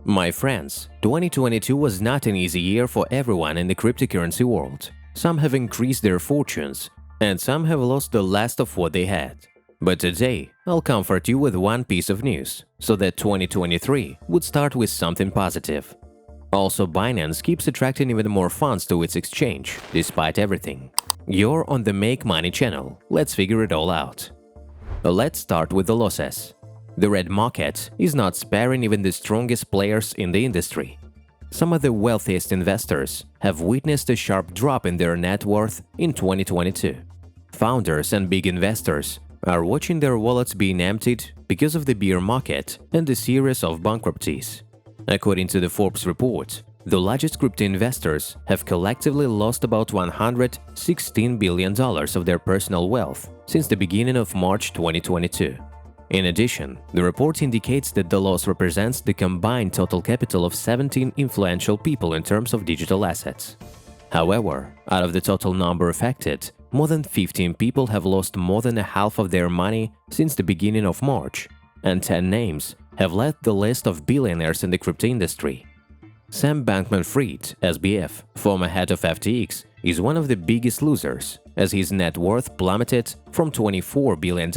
My friends, 2022 was not an easy year for everyone in the cryptocurrency world. Some have increased their fortunes, and some have lost the last of what they had. But today, I'll comfort you with one piece of news, so that 2023 would start with something positive. Also, Binance keeps attracting even more funds to its exchange, despite everything. You're on the Make Money channel, let's figure it all out. Let's start with the losses. The red market is not sparing even the strongest players in the industry. Some of the wealthiest investors have witnessed a sharp drop in their net worth in 2022. Founders and big investors are watching their wallets being emptied because of the bear market and the series of bankruptcies. According to the Forbes report, the largest crypto investors have collectively lost about $116 billion of their personal wealth since the beginning of March 2022. In addition, the report indicates that the loss represents the combined total capital of 17 influential people in terms of digital assets. However, out of the total number affected, more than 15 people have lost more than a half of their money since the beginning of March, and 10 names have led the list of billionaires in the crypto industry. Sam Bankman-Fried, SBF, former head of FTX, is one of the biggest losers, as his net worth plummeted from $24 billion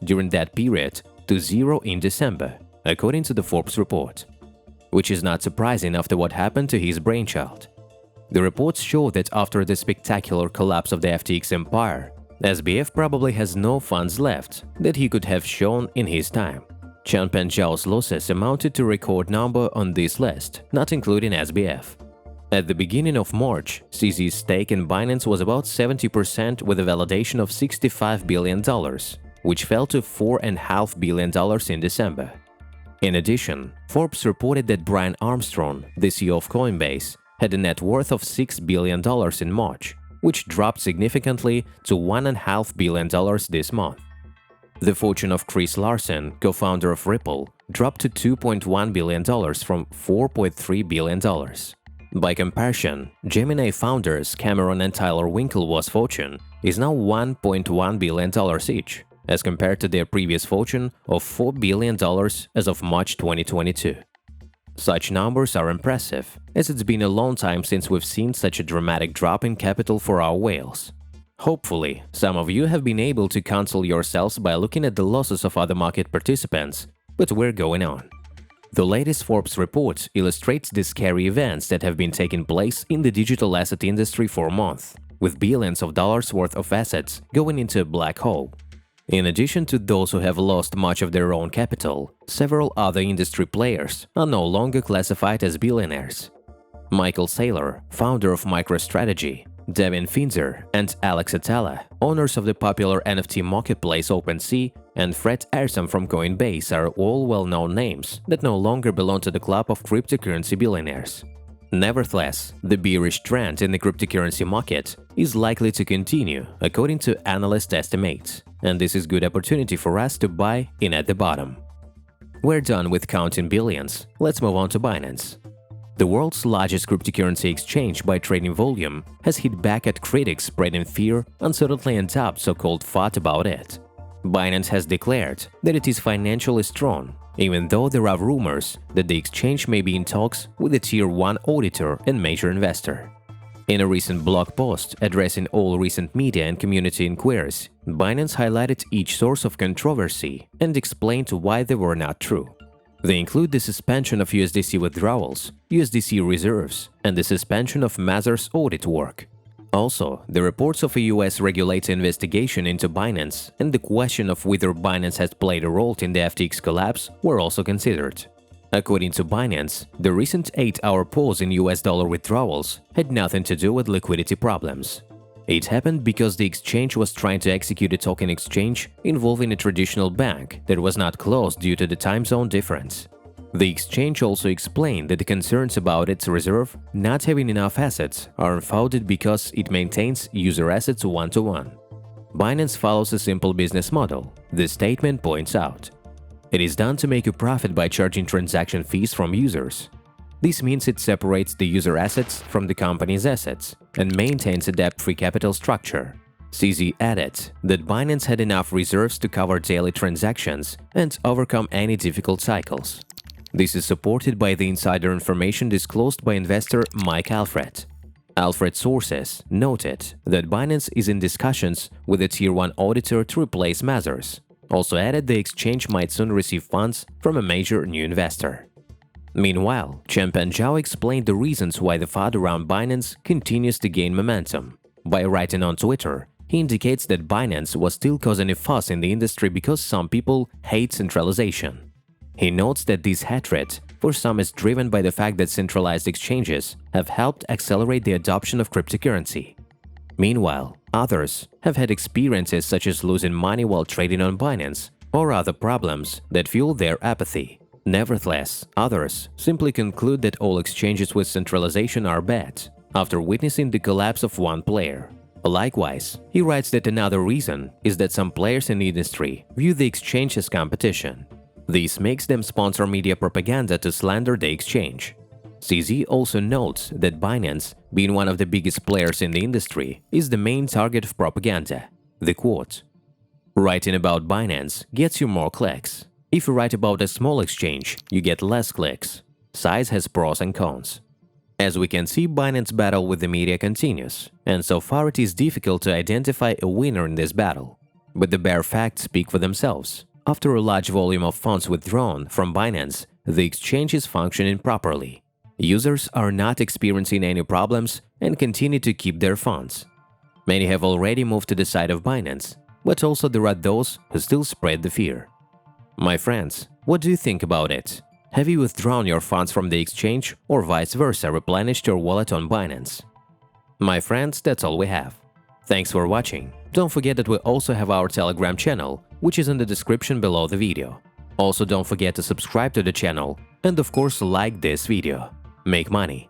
during that period to zero in December, according to the Forbes report. Which is not surprising after what happened to his brainchild. The reports show that after the spectacular collapse of the FTX empire, SBF probably has no funds left that he could have shown in his time. Changpeng Zhao's losses amounted to a record number on this list, not including SBF. At the beginning of March, CZ's stake in Binance was about 70% with a validation of $65 billion, which fell to $4.5 billion in December. In addition, Forbes reported that Brian Armstrong, the CEO of Coinbase, had a net worth of $6 billion in March, which dropped significantly to $1.5 billion this month. The fortune of Chris Larsen, co-founder of Ripple, dropped to $2.1 billion from $4.3 billion. By comparison, Gemini founders Cameron and Tyler Winklevoss fortune is now $1.1 billion each, as compared to their previous fortune of $4 billion as of March 2022. Such numbers are impressive, as it's been a long time since we've seen such a dramatic drop in capital for our whales. Hopefully, some of you have been able to console yourselves by looking at the losses of other market participants, but we're going on. The latest Forbes report illustrates the scary events that have been taking place in the digital asset industry for a month, with billions of dollars worth of assets going into a black hole. In addition to those who have lost much of their own capital, several other industry players are no longer classified as billionaires. Michael Saylor, founder of MicroStrategy, Devin Finzer and Alex Atala, owners of the popular NFT marketplace OpenSea, and Fred Ehrsam from Coinbase are all well-known names that no longer belong to the club of cryptocurrency billionaires. Nevertheless, the bearish trend in the cryptocurrency market is likely to continue according to analyst estimates, and this is good opportunity for us to buy in at the bottom. We're done with counting billions, let's move on to Binance. The world's largest cryptocurrency exchange by trading volume has hit back at critics spreading fear, uncertainty and doubt so-called FUD about it. Binance has declared that it is financially strong, even though there are rumors that the exchange may be in talks with a Tier 1 auditor and major investor. In a recent blog post addressing all recent media and community inquiries, Binance highlighted each source of controversy and explained why they were not true. They include the suspension of USDC withdrawals, USDC reserves, and the suspension of Mazars' audit work. Also, the reports of a US regulator investigation into Binance and the question of whether Binance has played a role in the FTX collapse were also considered. According to Binance, the recent 8-hour pause in US dollar withdrawals had nothing to do with liquidity problems. It happened because the exchange was trying to execute a token exchange involving a traditional bank that was not closed due to the time zone difference. The exchange also explained that the concerns about its reserve not having enough assets are unfounded because it maintains user assets one-to-one. Binance follows a simple business model, the statement points out. It is done to make a profit by charging transaction fees from users. This means it separates the user assets from the company's assets and maintains a debt-free capital structure. CZ added that Binance had enough reserves to cover daily transactions and overcome any difficult cycles. This is supported by the insider information disclosed by investor Mike Alfred. Alfred's sources noted that Binance is in discussions with a Tier 1 auditor to replace Mazars. Also added the exchange might soon receive funds from a major new investor. Meanwhile, Changpeng Zhao explained the reasons why the FUD around Binance continues to gain momentum. By writing on Twitter, he indicates that Binance was still causing a fuss in the industry because some people hate centralization. He notes that this hatred for some is driven by the fact that centralized exchanges have helped accelerate the adoption of cryptocurrency. Meanwhile, others have had experiences such as losing money while trading on Binance or other problems that fuel their apathy. Nevertheless, others simply conclude that all exchanges with centralization are bad after witnessing the collapse of one player. Likewise, he writes that another reason is that some players in the industry view the exchange as competition. This makes them sponsor media propaganda to slander the exchange. CZ also notes that Binance, being one of the biggest players in the industry, is the main target of propaganda. The quote, "Writing about Binance gets you more clicks. If you write about a small exchange, you get less clicks. Size has pros and cons." As we can see, Binance's battle with the media continues, and so far it is difficult to identify a winner in this battle. But the bare facts speak for themselves. After a large volume of funds withdrawn from Binance, the exchange is functioning properly. Users are not experiencing any problems and continue to keep their funds. Many have already moved to the side of Binance, but also there are those who still spread the fear. My friends, what do you think about it? Have you withdrawn your funds from the exchange or vice versa replenished your wallet on Binance? My friends, that's all we have. Thanks for watching. Don't forget that we also have our Telegram channel, which is in the description below the video. Also, don't forget to subscribe to the channel and of course like this video. Make money.